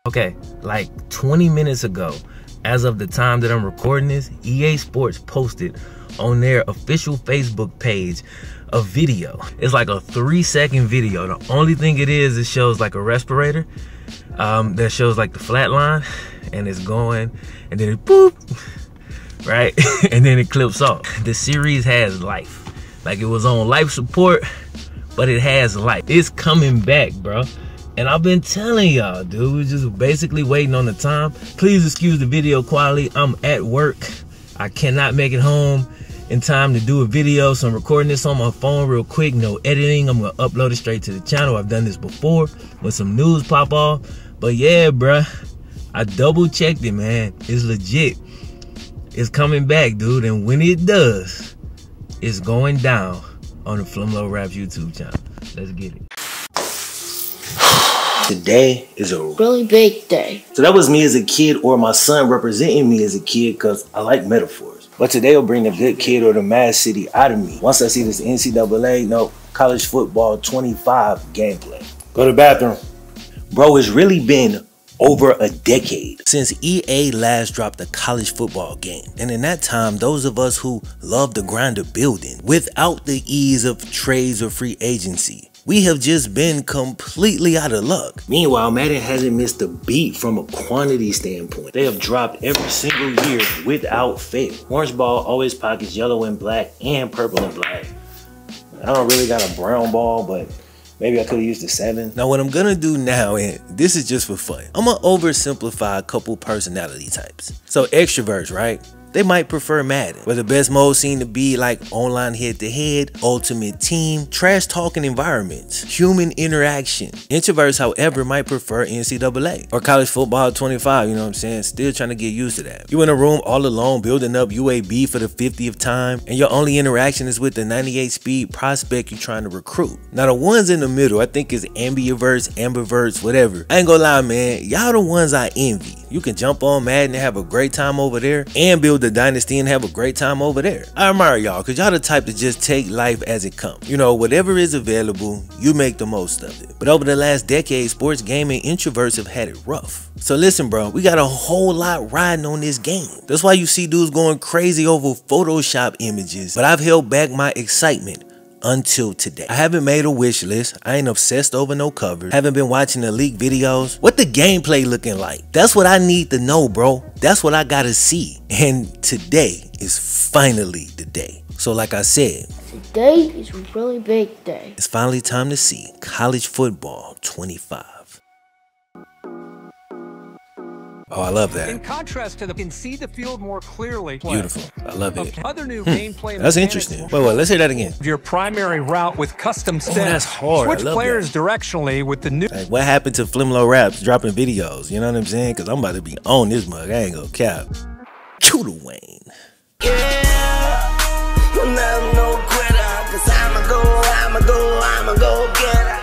Okay, like 20 minutes ago, as of the time that I'm recording this, EA Sports posted on their official Facebook page a video. It's like a 3-second video. The only thing it shows like a respirator that shows like the flat line, and it's going, and then it boop, right? And then it clips off. The series has life. Like, it was on life support, but it has life. It's coming back, bro. And I've been telling y'all, dude, we're just basically waiting on the time. Please excuse the video quality. I'm at work. I cannot make it home in time to do a video, so I'm recording this on my phone real quick. No editing. I'm gonna upload it straight to the channel. I've done this before when some news pop off. But yeah, bruh, I double checked it, man. It's legit. It's coming back, dude. And when it does, it's going down on the FlemLo Raps YouTube channel. Let's get it. Today is a really big day. So that was me as a kid, or my son representing me as a kid, because I like metaphors. But today will bring the good kid or the Mad City out of me. Once I see this NCAA, college football 25 gameplay. Go to the bathroom. Bro, it's really been over a decade since EA last dropped a college football game. And in that time, those of us who love the grind of building without the ease of trades or free agency, we have just been completely out of luck. Meanwhile, Madden hasn't missed a beat from a quantity standpoint. They have dropped every single year without fail. Orange ball always pockets yellow and black and purple and black. I don't really got a brown ball, but maybe I could have used the 7. Now what I'm gonna do now, and this is just for fun, I'm gonna oversimplify a couple personality types. So extroverts, right? They might prefer Madden, where the best modes seem to be like online head-to-head, ultimate team, trash talking environments, human interaction. Introverts, however, might prefer NCAA or college football 25, you know what I'm saying? Still trying to get used to that. You in a room all alone building up UAB for the 50th time, and your only interaction is with the 98 speed prospect you're trying to recruit. Now the ones in the middle, I think is ambiverts, whatever. I ain't gonna lie, man, y'all the ones I envy. You can jump on Madden and have a great time over there, and build the Dynasty and have a great time over there. I admire y'all, because y'all the type to just take life as it comes. You know, whatever is available, you make the most of it. But over the last decade, sports gaming introverts have had it rough. So listen, bro, we got a whole lot riding on this game. That's why you see dudes going crazy over Photoshop images. But I've held back my excitement until today. I haven't made a wish list. I ain't obsessed over no covers. Haven't been watching the leaked videos. What the gameplay looking like? That's what I need to know, bro. That's what I gotta see. And today is finally the day. So like I said, today is a really big day. It's finally time to see college football 25. Oh, I love that. In contrast to you can see the field more clearly. Beautiful. I love it. Other new gameplay. That's interesting. Wait, let's hear that again. Your primary route with custom steps. Oh, that's hard. Switch players directionally with the new. Like, what happened to FlemLo Raps dropping videos? You know what I'm saying? Because I'm about to be on this mug. I ain't gonna cap. Cue the Wayne. Yeah, you'll never know quitter, 'cause I'ma go get her.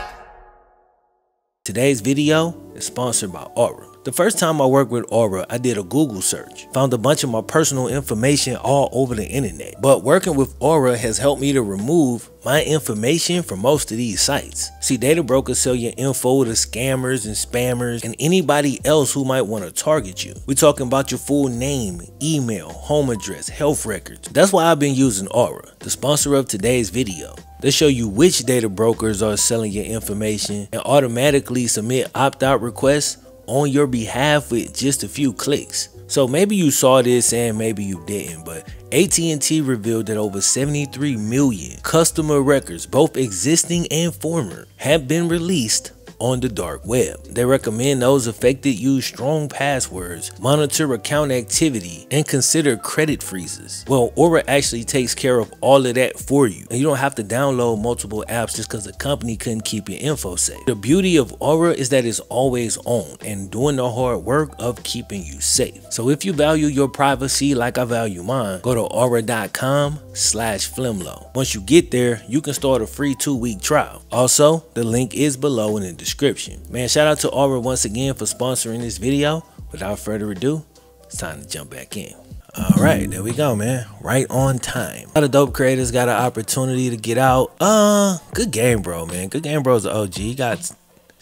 Today's video is sponsored by Aura. The first time I worked with Aura, I did a Google search. Found a bunch of my personal information all over the internet. But working with Aura has helped me to remove my information from most of these sites. See, data brokers sell your info to scammers and spammers and anybody else who might want to target you. We're talking about your full name, email, home address, health records. That's why I've been using Aura, the sponsor of today's video. They show you which data brokers are selling your information and automatically submit opt-out requests on your behalf with just a few clicks. So maybe you saw this and maybe you didn't, but AT&T revealed that over 73 million customer records, both existing and former, have been released on the dark web. They recommend those affected use strong passwords, monitor account activity, and consider credit freezes. Well, Aura actually takes care of all of that for you, and you don't have to download multiple apps just because the company couldn't keep your info safe. The beauty of Aura is that it's always on and doing the hard work of keeping you safe. So if you value your privacy like I value mine, go to aura.com/FlemLo. Once you get there, you can start a free 2-week trial. Also, the link is below in the description. Man, shout out to Aura once again for sponsoring this video. Without further ado, it's time to jump back in. All right, there we go, man. Right on time. A lot of dope creators got an opportunity to get out. Goodgamebro, man. Goodgamebro's the OG. It's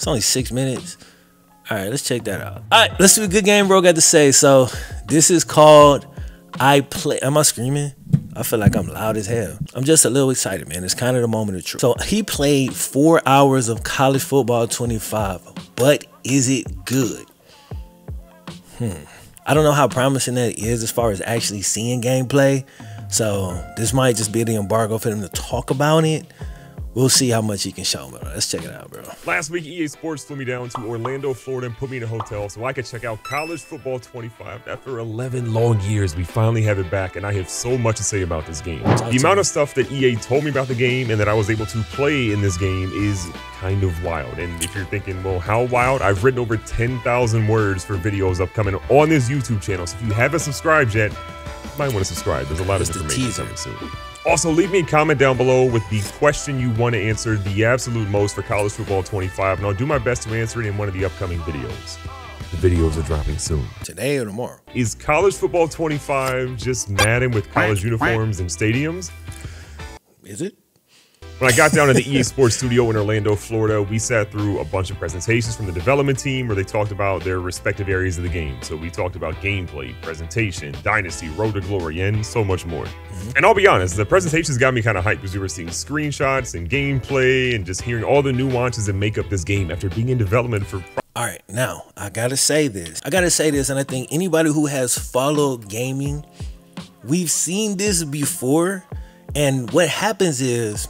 only 6 minutes. All right, let's check that out. All right, let's see what Good Game Bro got to say. So this is called I Play. Am I screaming? I feel like I'm loud as hell. I'm just a little excited, man. It's kind of the moment of truth. So he played 4 hours of college football 25, but is it good? I don't know how promising that is as far as actually seeing gameplay. So this might just be the embargo for them to talk about it. We'll see how much he can show me. Let's check it out, bro. Last week, EA Sports flew me down to Orlando, Florida, and put me in a hotel so I could check out College Football 25. After 11 long years, we finally have it back, and I have so much to say about this game. The amount of stuff that EA told me about the game and that I was able to play in this game is kind of wild. And if you're thinking, well, how wild? I've written over 10,000 words for videos upcoming on this YouTube channel. So if you haven't subscribed yet, you might want to subscribe. There's a lot of information coming soon. Also, leave me a comment down below with the question you want to answer the absolute most for College Football 25, and I'll do my best to answer it in one of the upcoming videos. The videos are dropping soon. Today or tomorrow? Is College Football 25 just Madden with college uniforms and stadiums? Is it? When I got down to the EA Sports studio in Orlando, Florida, we sat through a bunch of presentations from the development team where they talked about their respective areas of the game. So we talked about gameplay, presentation, Dynasty, Road to Glory, and so much more. And I'll be honest, the presentations got me kind of hyped because we were seeing screenshots and gameplay and just hearing all the nuances that make up this game after being in development for... All right, now, I gotta say this. And I think anybody who has followed gaming, we've seen this before. And what happens is,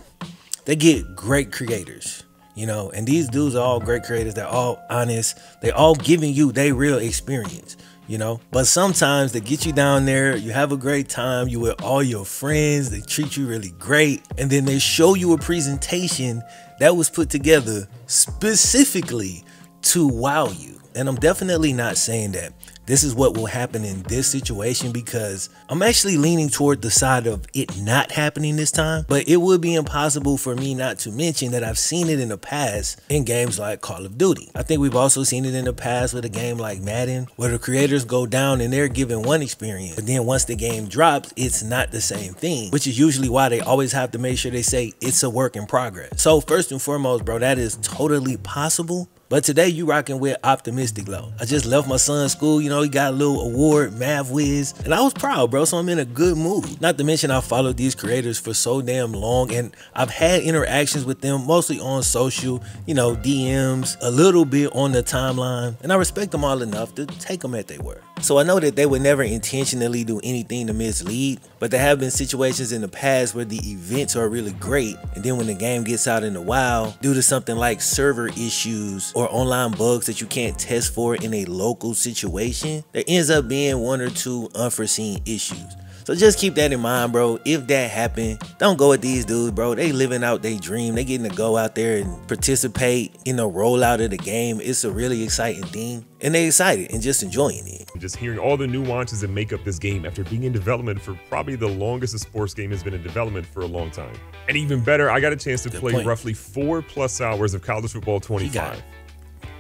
they get great creators, you know, and these dudes are all great creators. They're all honest. They all giving you their real experience, you know, but sometimes they get you down there. You have a great time. You with all your friends. They treat you really great. And then they show you a presentation that was put together specifically to wow you. And I'm definitely not saying that this is what will happen in this situation, because I'm actually leaning toward the side of it not happening this time. But it would be impossible for me not to mention that I've seen it in the past in games like Call of Duty. I think we've also seen it in the past with a game like Madden, where the creators go down and they're given one experience, but then once the game drops, it's not the same thing, which is usually why they always have to make sure they say it's a work in progress. So first and foremost, bro, that is totally possible. But today you rocking with Optimistic Low. I just left my son's school, you know, he got a little award, Math Whiz, and I was proud, bro, so I'm in a good mood. Not to mention I followed these creators for so damn long, and I've had interactions with them mostly on social, you know, DMs, a little bit on the timeline, and I respect them all enough to take them at their word. So I know that they would never intentionally do anything to mislead, but there have been situations in the past where the events are really great, and then when the game gets out in the wild, due to something like server issues or online bugs that you can't test for in a local situation, there ends up being 1 or 2 unforeseen issues. So just keep that in mind, bro. If that happened, don't go with these dudes, bro. They living out their dream. They getting to go out there and participate in the rollout of the game. It's a really exciting thing, and they excited and just enjoying it. Just hearing all the nuances that make up this game after being in development for probably the longest a sports game has been in development for a long time. And even better, I got a chance to play roughly 4+ hours of College Football 25.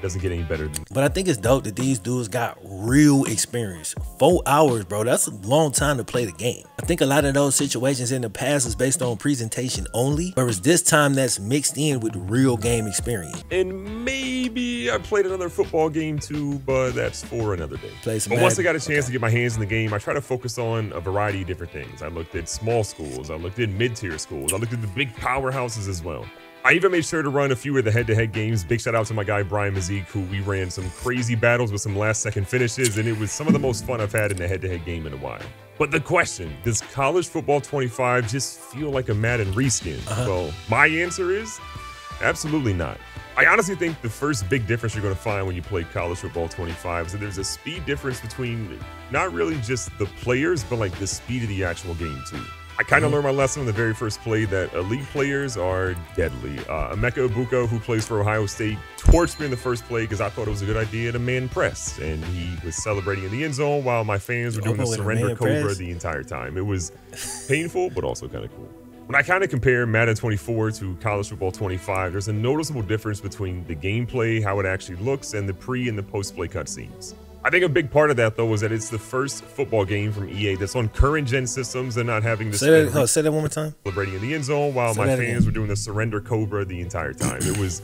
Doesn't get any better than. But I think it's dope that these dudes got real experience. 4 hours, bro. That's a long time to play the game. I think a lot of those situations in the past is based on presentation only, whereas this time that's mixed in with real game experience. And maybe I played another football game too, but that's for another day. But once I got a chance to get my hands in the game, I try to focus on a variety of different things. I looked at small schools, I looked at mid-tier schools, I looked at the big powerhouses as well. I even made sure to run a few of the head-to-head games. Big shout out to my guy, Brian Mazik, who we ran some crazy battles with some last-second finishes, and it was some of the most fun I've had in a head-to-head game in a while. But the question, does College Football 25 just feel like a Madden reskin? Well, my answer is absolutely not. I honestly think the first big difference you're going to find when you play College Football 25 is that there's a speed difference between not really just the players, but like the speed of the actual game too. I kind of learned my lesson on the very first play that elite players are deadly. Emeka Egbuka, who plays for Ohio State, torched me in the first play because I thought it was a good idea to man press. And he was celebrating in the end zone while my fans were doing the surrender cobra the entire time. It was painful, but also kind of cool. When I kind of compare Madden 24 to College Football 25, there's a noticeable difference between the gameplay, how it actually looks, and the pre and the post-play cutscenes. I think a big part of that, though, is that it's the first football game from EA that's on current-gen systems and not having to say that one more time. Celebrating in the end zone while my fans were doing the surrender cobra the entire time. It was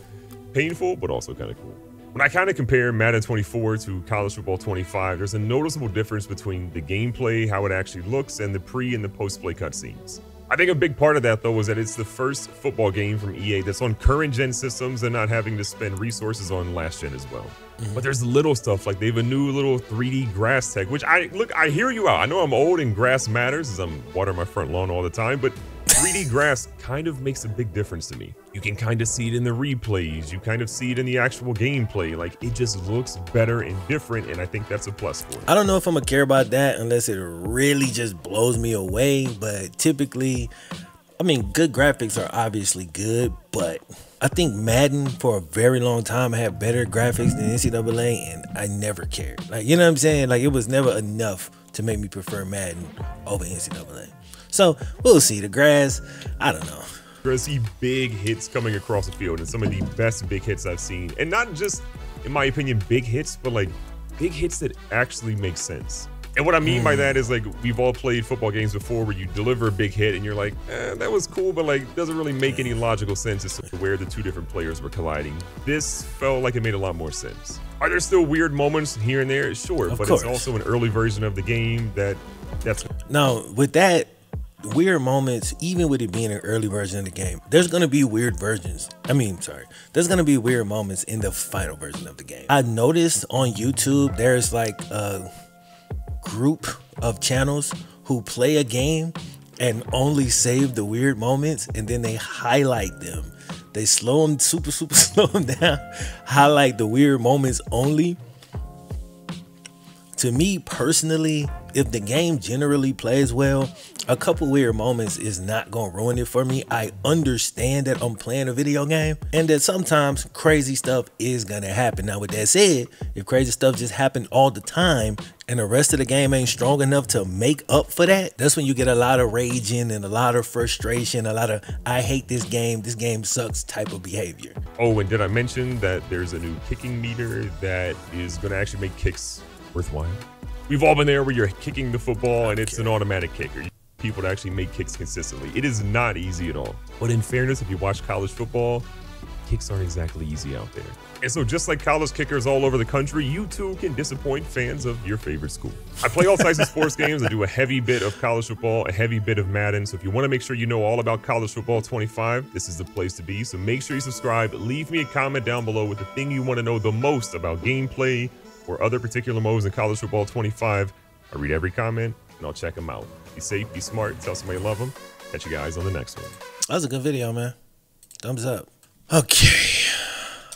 painful, but also kind of cool. When I kind of compare Madden 24 to College Football 25, there's a noticeable difference between the gameplay, how it actually looks, and the pre and the post-play cutscenes. I think a big part of that, though, is that it's the first football game from EA that's on current-gen systems and not having to spend resources on last-gen as well. But there's little stuff, like they have a new little 3D grass tech, which I hear you out. I know I'm old and grass matters as I'm watering my front lawn all the time, but 3D grass kind of makes a big difference to me. You can kind of see it in the replays. You kind of see it in the actual gameplay. Like, it just looks better and different, and I think that's a plus for it. I don't know if I'm gonna care about that unless it really just blows me away, but typically, I mean, good graphics are obviously good, but I think Madden for a very long time had better graphics than NCAA, and I never cared. Like, you know what I'm saying? Like, it was never enough to make me prefer Madden over NCAA. So we'll see. The grass, I don't know. You're gonna see big hits coming across the field, and some of the best big hits I've seen. And not just, in my opinion, big hits, but like big hits that actually make sense. And what I mean by that is, like, we've all played football games before where you deliver a big hit and you're like, that was cool, but like doesn't really make any logical sense as to where the two different players were colliding. This felt like it made a lot more sense. Are there still weird moments here and there? Sure, but it's also an early version of the game that's... Now, with that, weird moments, even with it being an early version of the game, there's going to be weird versions. There's going to be weird moments in the final version of the game. I noticed on YouTube, there's like a group of channels who play a game and only save the weird moments, and then they highlight them. They slow them, super slow them down, highlight the weird moments only. To me personally, if the game generally plays well, a couple weird moments is not gonna ruin it for me. I understand that I'm playing a video game and that sometimes crazy stuff is gonna happen. Now, with that said, if crazy stuff just happened all the time and the rest of the game ain't strong enough to make up for that, that's when you get a lot of raging and a lot of frustration, a lot of I hate this game sucks type of behavior. Oh, and did I mention that there's a new kicking meter that is gonna actually make kicks worthwhile? We've all been there where you're kicking the football and it's an automatic kicker. People to actually make kicks consistently. It is not easy at all. But in fairness, if you watch college football, kicks aren't exactly easy out there. And so just like college kickers all over the country, you too can disappoint fans of your favorite school. I play all types of sports games. I do a heavy bit of college football, a heavy bit of Madden. So if you want to make sure you know all about College Football 25, this is the place to be. So make sure you subscribe. Leave me a comment down below with the thing you want to know the most about gameplay or other particular modes in College Football 25. I read every comment and I'll check them out. Be safe, be smart, tell somebody you love them. Catch you guys on the next one. That was a good video, man. Thumbs up. Okay,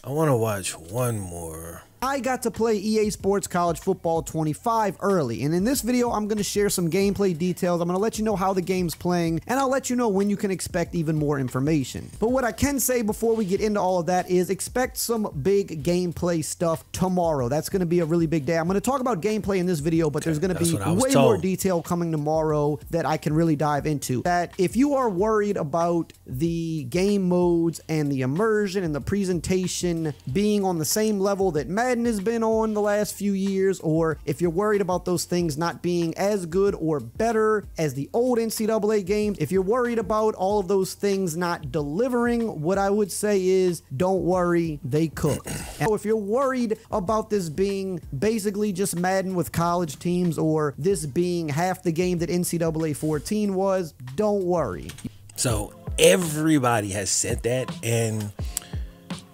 I want to watch one more. I got to play EA Sports College Football 25 early, and in this video I'm going to share some gameplay details. I'm going to let you know how the game's playing, and I'll let you know when you can expect even more information. But what I can say before we get into all of that is expect some big gameplay stuff tomorrow. That's going to be a really big day. I'm going to talk about gameplay in this video, but there's going to be way more detail coming tomorrow that I can really dive into. That if you are worried about the game modes and the immersion and the presentation being on the same level that Madden has been on the last few years, or if you're worried about those things not being as good or better as the old NCAA games, if you're worried about all of those things not delivering, what I would say is don't worry, they cook. And if you're worried about this being basically just Madden with college teams, or this being half the game that NCAA 14 was, don't worry. So everybody has said that, and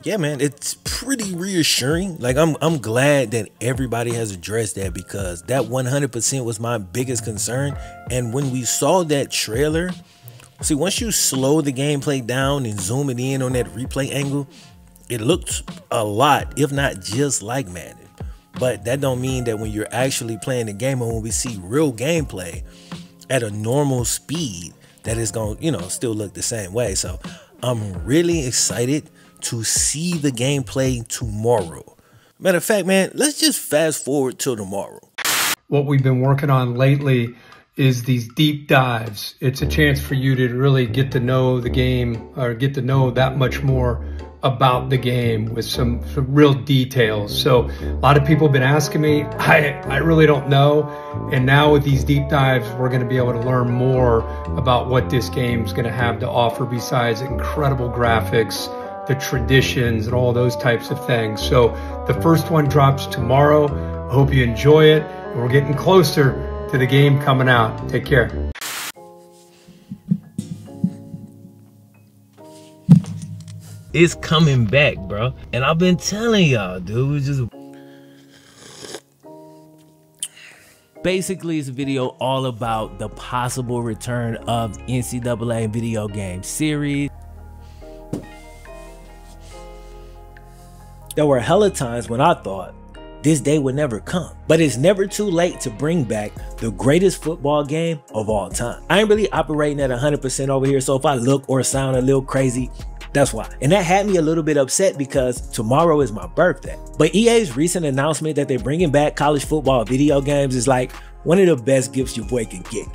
yeah, man, it's pretty reassuring. Like, I'm glad that everybody has addressed that, because that 100% was my biggest concern. And when we saw that trailer, see, once you slow the gameplay down and zoom it in on that replay angle, it looks a lot, if not just like Madden. But that don't mean that when you're actually playing the game and when we see real gameplay at a normal speed, that it's gonna, you know, still look the same way. So I'm really excited to see the gameplay tomorrow. Matter of fact, man, let's just fast forward till tomorrow. What we've been working on lately is these deep dives. It's a chance for you to really get to know the game, or get to know that much more about the game with some real details. So a lot of people have been asking me, I really don't know. And now with these deep dives, we're going to be able to learn more about what this game's going to have to offer besides incredible graphics, the traditions and all those types of things. So the first one drops tomorrow. I hope you enjoy it. And we're getting closer to the game coming out. Take care. It's coming back, bro. And I've been telling y'all, dude. It's just basically, it's a video all about the possible return of NCAA video game series. There were hella times when I thought this day would never come, but it's never too late to bring back the greatest football game of all time. I ain't really operating at 100% over here, so if I look or sound a little crazy, that's why. And that had me a little bit upset because tomorrow is my birthday. But EA's recent announcement that they're bringing back college football video games is like one of the best gifts your boy can get.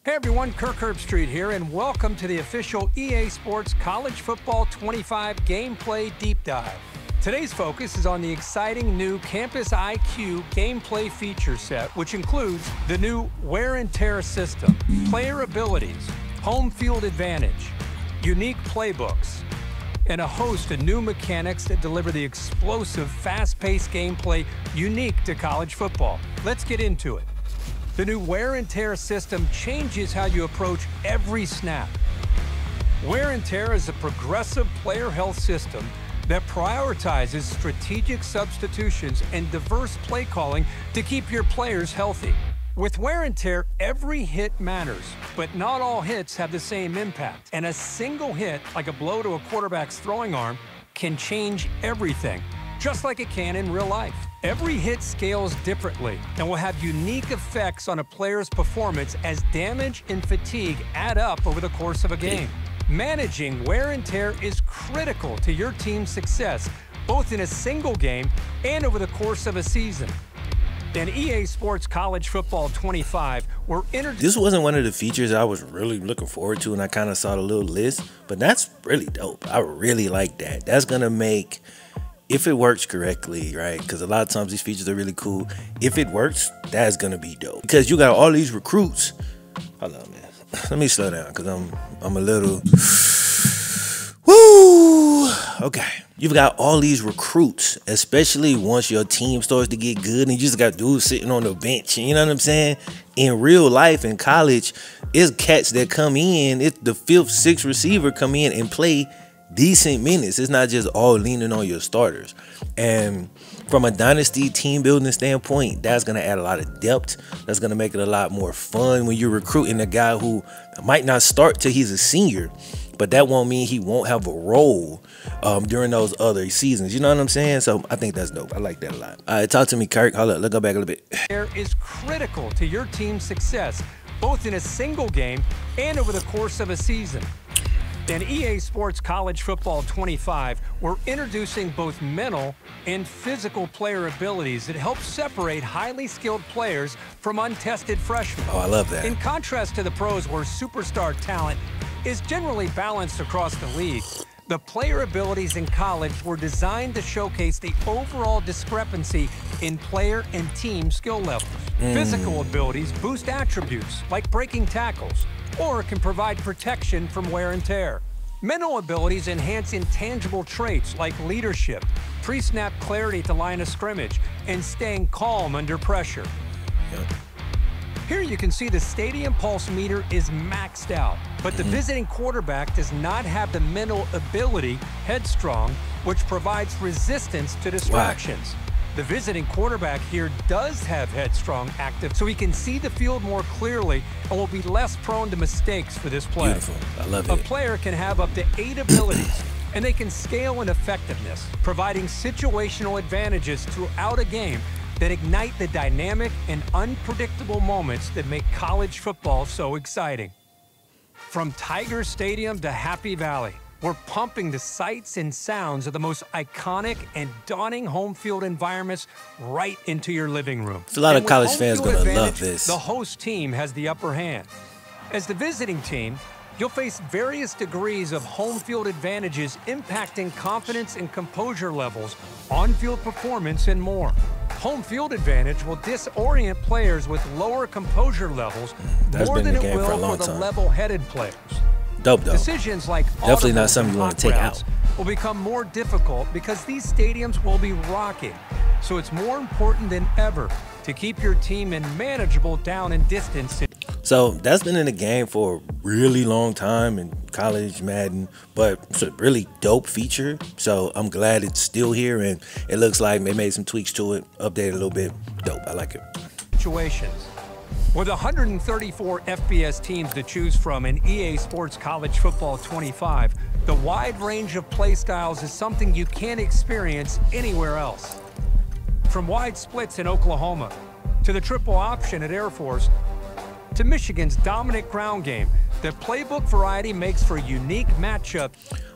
Hey everyone, Kirk Herbstreit here, and welcome to the official EA Sports College Football 25 Gameplay Deep Dive. Today's focus is on the exciting new Campus IQ gameplay feature set, which includes the new wear and tear system, player abilities, home field advantage, unique playbooks, and a host of new mechanics that deliver the explosive, fast-paced gameplay unique to college football. Let's get into it. The new wear and tear system changes how you approach every snap. Wear and tear is a progressive player health system that prioritizes strategic substitutions and diverse play calling to keep your players healthy. With wear and tear, every hit matters, but not all hits have the same impact. And a single hit, like a blow to a quarterback's throwing arm, can change everything, just like it can in real life. Every hit scales differently and will have unique effects on a player's performance as damage and fatigue add up over the course of a game. Managing wear and tear is critical to your team's success, both in a single game and over the course of a season. In EA Sports College Football 25, we're introduced. This wasn't one of the features I was really looking forward to, and I kind of saw the little list, but that's really dope. I really like that. That's going to make, if it works correctly, right? Because a lot of times these features are really cool. If it works, that's going to be dope. Because you got all these recruits. Hold on, man. Let me slow down because I'm a little. Woo! Okay. You've got all these recruits, especially once your team starts to get good and you just got dudes sitting on the bench. You know what I'm saying? In real life, in college, it's cats that come in. It's the 5th, 6th receiver come in and play decent minutes. It's not just all leaning on your starters. And from a Dynasty team building standpoint, that's going to add a lot of depth. That's going to make it a lot more fun when you're recruiting a guy who might not start till he's a senior, but that won't mean he won't have a role during those other seasons. You know what I'm saying? So I think that's dope. I like that a lot. All right, talk to me, Kirk. Hold up. Let's go back a little bit. Is critical to your team's success, both in a single game and over the course of a season. In EA Sports College Football 25, we're introducing both mental and physical player abilities that help separate highly skilled players from untested freshmen. Oh, I love that. In contrast to the pros, where superstar talent is generally balanced across the league, the player abilities in college were designed to showcase the overall discrepancy in player and team skill levels. Physical abilities boost attributes like breaking tackles, or can provide protection from wear and tear. Mental abilities enhance intangible traits like leadership, pre-snap clarity at the line of scrimmage, and staying calm under pressure. Here you can see the stadium pulse meter is maxed out, but the visiting quarterback does not have the mental ability, headstrong, which provides resistance to distractions. The visiting quarterback here does have headstrong active, so he can see the field more clearly and will be less prone to mistakes for this play. Beautiful. I love it. A player can have up to 8 abilities, and they can scale in effectiveness, providing situational advantages throughout a game that ignite the dynamic and unpredictable moments that make college football so exciting. From Tiger Stadium to Happy Valley, we're pumping the sights and sounds of the most iconic and daunting home field environments right into your living room. A lot of college fans going to love this. The host team has the upper hand. As the visiting team, You'll face various degrees of home field advantages impacting confidence and composure levels, on-field performance, and more. Home field advantage will disorient players with lower composure levels more than it will for the level-headed players. Dope, though. Decisions like definitely not something you want to take out. Will become more difficult because these stadiums will be rocking. So it's more important than ever to keep your team in manageable down and distance. So that's been in the game for a really long time in college Madden, but it's a really dope feature. So I'm glad it's still here, and it looks like they made some tweaks to it, updated a little bit. Dope, I like it. Situations. With 134 FBS teams to choose from in EA Sports College Football 25, the wide range of play styles is something you can't experience anywhere else. From wide splits in Oklahoma, to the triple option at Air Force, to Michigan's dominant ground game, the playbook variety makes for a unique matchup.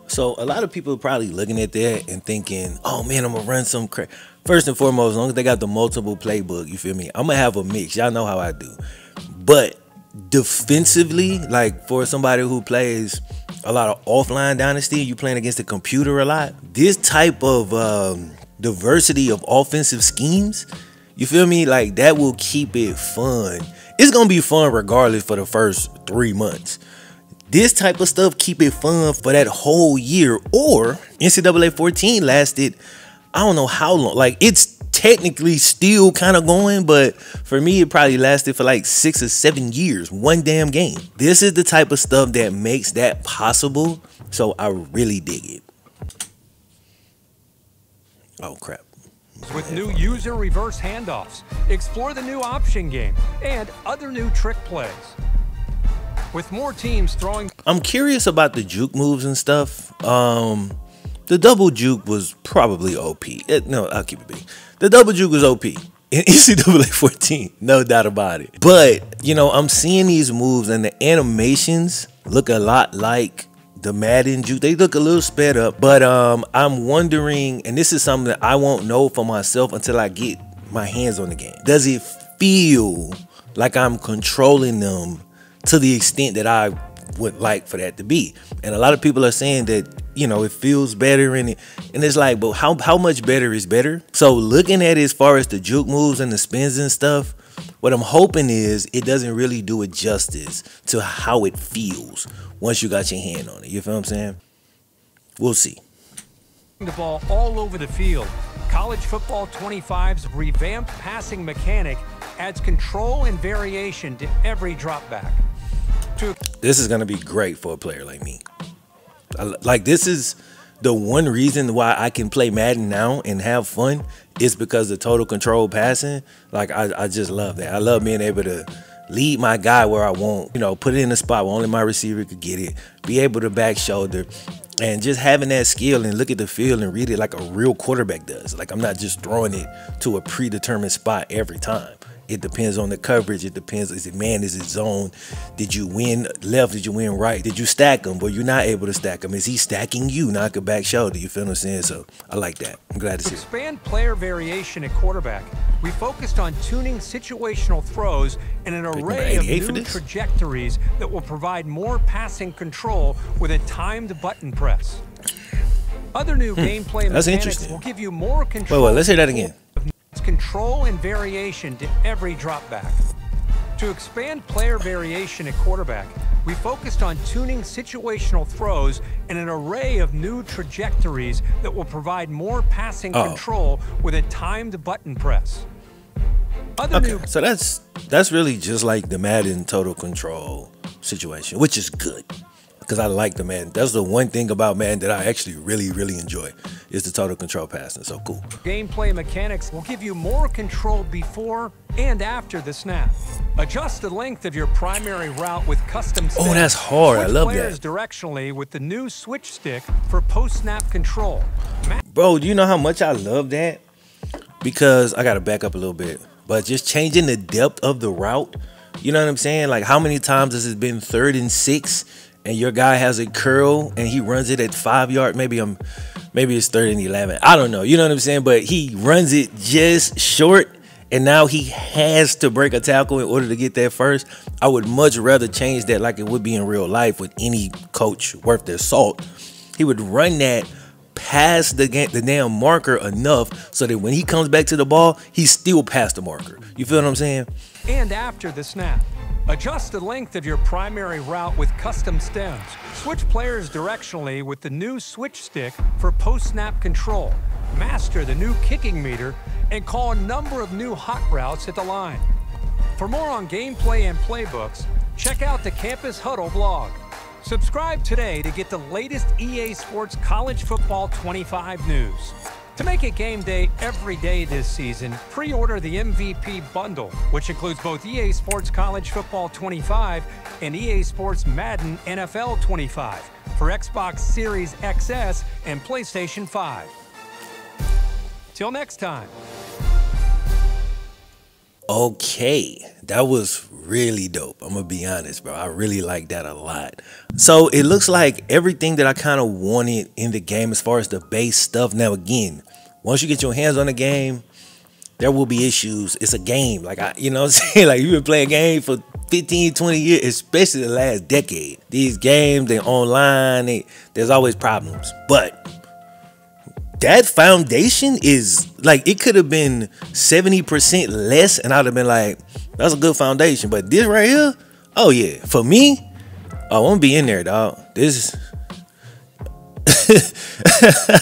So a lot of people are probably looking at that and thinking, oh man, I'm gonna run some crap. First and foremost, as long as they got the multiple playbook, you feel me? I'm gonna have a mix. Y'all know how I do. But defensively, like for somebody who plays a lot of offline Dynasty, you playing against the computer a lot, this type of diversity of offensive schemes, you feel me? Like that will keep it fun. It's gonna be fun regardless for the first 3 months. This type of stuff keep it fun for that whole year. Or NCAA 14 lasted, I don't know how long. Like it's technically still kind of going, but for me it probably lasted for like 6 or 7 years, one damn game. This is the type of stuff that makes that possible, so I really dig it. Oh crap. With new user reverse handoffs, explore the new option game, and other new trick plays. With more teams throwing... I'm curious about the juke moves and stuff. The double juke was probably OP. No, I'll keep it big. The double juke was OP in NCAA 14, no doubt about it. But, you know, I'm seeing these moves and the animations look a lot like the Madden juke. They look a little sped up, but I'm wondering, and this is something that I won't know for myself until I get my hands on the game. Does it feel like I'm controlling them to the extent that I would like for that to be? And a lot of people are saying that, you know, it feels better, and it's like, but how much better is better? So looking at it as far as the juke moves and the spins and stuff, what I'm hoping is it doesn't really do it justice to how it feels once you got your hand on it. You feel what I'm saying? We'll see. The ball all over the field. College Football 25's revamped passing mechanic adds control and variation to every drop back. This is going to be great for a player like me. Like, this is the one reason why I can play Madden now and have fun, is because of total control passing. Like, I just love that. I love being able to lead my guy where I want, you know, put it in a spot where only my receiver could get it, be able to back shoulder, and just having that skill and look at the field and read it like a real quarterback does. Like, I'm not just throwing it to a predetermined spot every time. It depends on the coverage. It depends. Is it man? Is it zone? Did you win left? Did you win right? Did you stack them? But you're not able to stack them. Is he stacking you? Knock a back shoulder. You feel what I'm saying? So I like that. I'm glad to see it. To expand player variation at quarterback, we focused on tuning situational throws and an array of new trajectories that will provide more passing control with a timed button press. Other new gameplay mechanics will give you more control. Wait, let's hear that again. Control and variation to every drop back. To expand player variation at quarterback, we focused on tuning situational throws and an array of new trajectories that will provide more passing control with a timed button press. So that's really just like the Madden total control situation, which is good, because I like the Madden. That's the one thing about Madden that I actually really enjoy, is the total control passing. So cool. Gameplay mechanics will give you more control before and after the snap. Adjust the length of your primary route with custom steps. Oh, that's hard. I love that. Players directionally with the new switch stick for post-snap control. Bro, do you know how much I love that? Because I got to back up a little bit, but just changing the depth of the route, you know what I'm saying? Like, how many times has it been 3rd and 6 and your guy has a curl and he runs it at 5 yards? Maybe it's 3rd and 11. I don't know. You know what I'm saying? But he runs it just short and now he has to break a tackle in order to get that first. I would much rather change that like it would be in real life with any coach worth their salt. He would run that past the damn marker enough so that when he comes back to the ball, he's still past the marker. You feel what I'm saying? And after the snap, adjust the length of your primary route with custom stems. Switch players directionally with the new switch stick for post-snap control. Master the new kicking meter and call a number of new hot routes at the line. For more on gameplay and playbooks, check out the Campus Huddle blog. Subscribe today to get the latest EA Sports College Football 25 news. To make it game day every day this season, pre-order the MVP bundle, which includes both EA Sports College Football 25 and EA Sports Madden NFL 25 for Xbox Series XS and PlayStation 5. Till next time. Okay, that was really dope. I'm gonna be honest, bro. I really like that a lot. So it looks like everything that I kind of wanted in the game as far as the base stuff. Now again, once you get your hands on the game, there will be issues. It's a game. Like, you know what I'm saying? Like, you've been playing games for 15, 20 years, especially the last decade. These games, they're online, there's always problems. But that foundation is, like, it could have been 70% less, and I'd have been like, that's a good foundation. But this right here, oh yeah, for me, I won't be in there, dog. This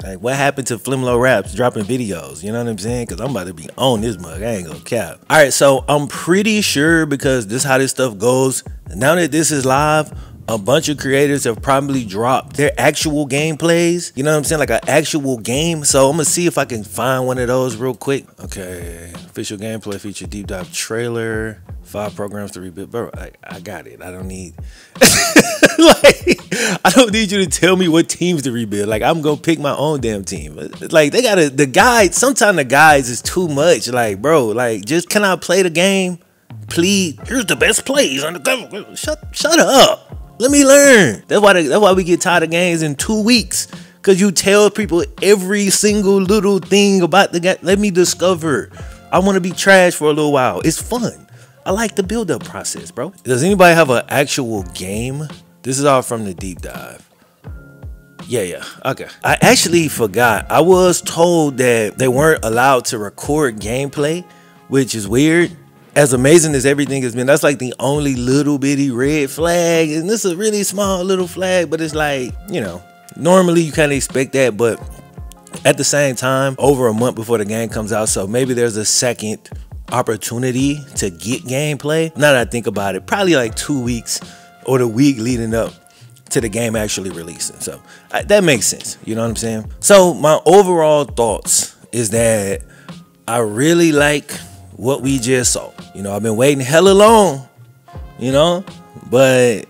like, what happened to FlemLo Raps dropping videos? You know what I'm saying? Because I'm about to be on this mug. I ain't gonna cap. All right, so I'm pretty sure, because this is how this stuff goes. Now that this is live, a bunch of creators have probably dropped their actual gameplays. You know what I'm saying? Like an actual game. So I'm gonna see if I can find one of those real quick. Okay, official gameplay feature deep dive trailer. 5 programs to rebuild. Bro, I got it. I don't need like, I don't need you to tell me what teams to rebuild. Like, I'm gonna pick my own damn team. Like, they gotta, the guides, sometimes the guides is too much. Like, bro, like, just, can I play the game? Please, here's the best plays on the game. Shut up. Let me learn. That's why we get tired of games in 2 weeks. Cause you tell people every single little thing about the game. Let me discover. I want to be trash for a little while. It's fun. I like the build-up process, bro. Does anybody have an actual game? This is all from the deep dive. Yeah, okay. I actually forgot. I was told that they weren't allowed to record gameplay, which is weird. As amazing as everything has been, that's like the only little bitty red flag. And this is a really small little flag, but it's like, you know, normally you kind of expect that, but at the same time, over a month before the game comes out, so maybe there's a second opportunity to get gameplay. Now that I think about it, probably like 2 weeks or the week leading up to the game actually releasing. So that makes sense. You know what I'm saying? So my overall thoughts is that I really like what we just saw. You know, I've been waiting hella long, you know, but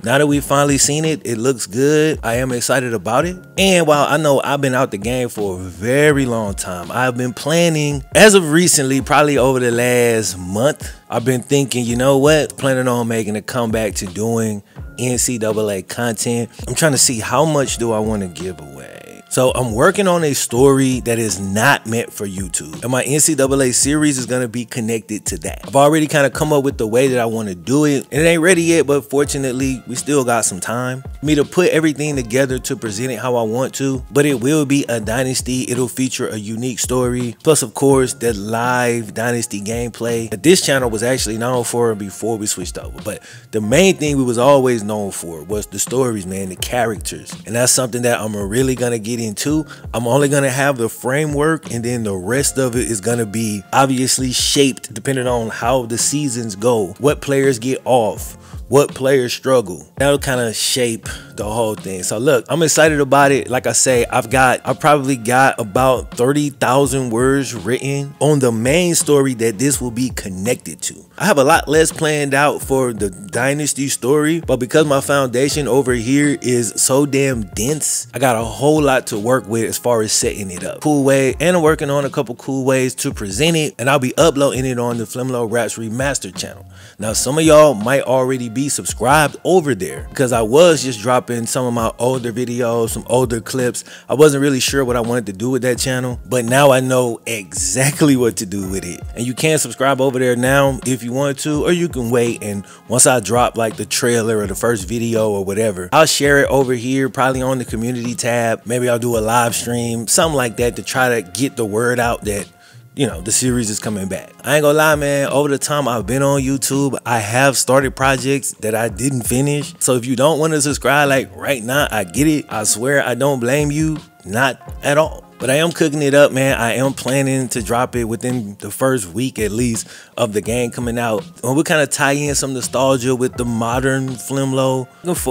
now that we've finally seen it, it looks good. I am excited about it. And while I know I've been out the game for a very long time, I've been planning, as of recently, probably over the last month, I've been thinking, you know what? Planning on making a comeback to doing NCAA content. I'm trying to see how much do I want to give away. So I'm working on a story that is not meant for YouTube. And my NCAA series is going to be connected to that. I've already kind of come up with the way that I want to do it. It ain't ready yet, but fortunately, we still got some time for me to put everything together to present it how I want to. But it will be a Dynasty. It'll feature a unique story. Plus, of course, the live Dynasty gameplay that this channel was actually known for before we switched over. But the main thing we was always known for was the stories, man, the characters. And that's something that I'm really going to get into. I'm only going to have the framework, and then the rest of it is going to be obviously shaped depending on how the seasons go, what players get off, what players struggle. That'll kind of shape the whole thing. So look, I'm excited about it. Like I say, I probably got about 30,000 words written on the main story that this will be connected to. I have a lot less planned out for the Dynasty story, but because my foundation over here is so damn dense, I got a whole lot to work with as far as setting it up. Cool way, and I'm working on a couple cool ways to present it, and I'll be uploading it on the FlemLo Raps Remastered channel. Now, some of y'all might already be subscribed over there, because I was just dropping some of my older videos, some older clips. I wasn't really sure what I wanted to do with that channel, but now I know exactly what to do with it. And you can subscribe over there now if you want to, or you can wait, and once I drop like the trailer or the first video or whatever, I'll share it over here, probably on the community tab. Maybe I'll do a live stream, something like that, to try to get the word out that, you know, the series is coming back. I ain't gonna lie, man, over the time I've been on YouTube, I have started projects that I didn't finish. So if you don't want to subscribe like right now, I get it. I swear I don't blame you, not at all. But I am cooking it up, man. I am planning to drop it within the first week at least of the game coming out. And we'll kind of tie in some nostalgia with the modern FlemLo.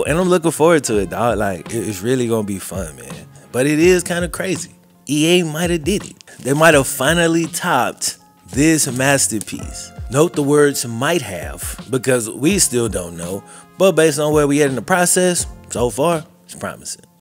And I'm looking forward to it, dog. Like, it's really gonna be fun, man. But it is kind of crazy. EA might have did it. They might have finally topped this masterpiece. Note the words might have, because we still don't know. But based on where we at in the process, so far, it's promising.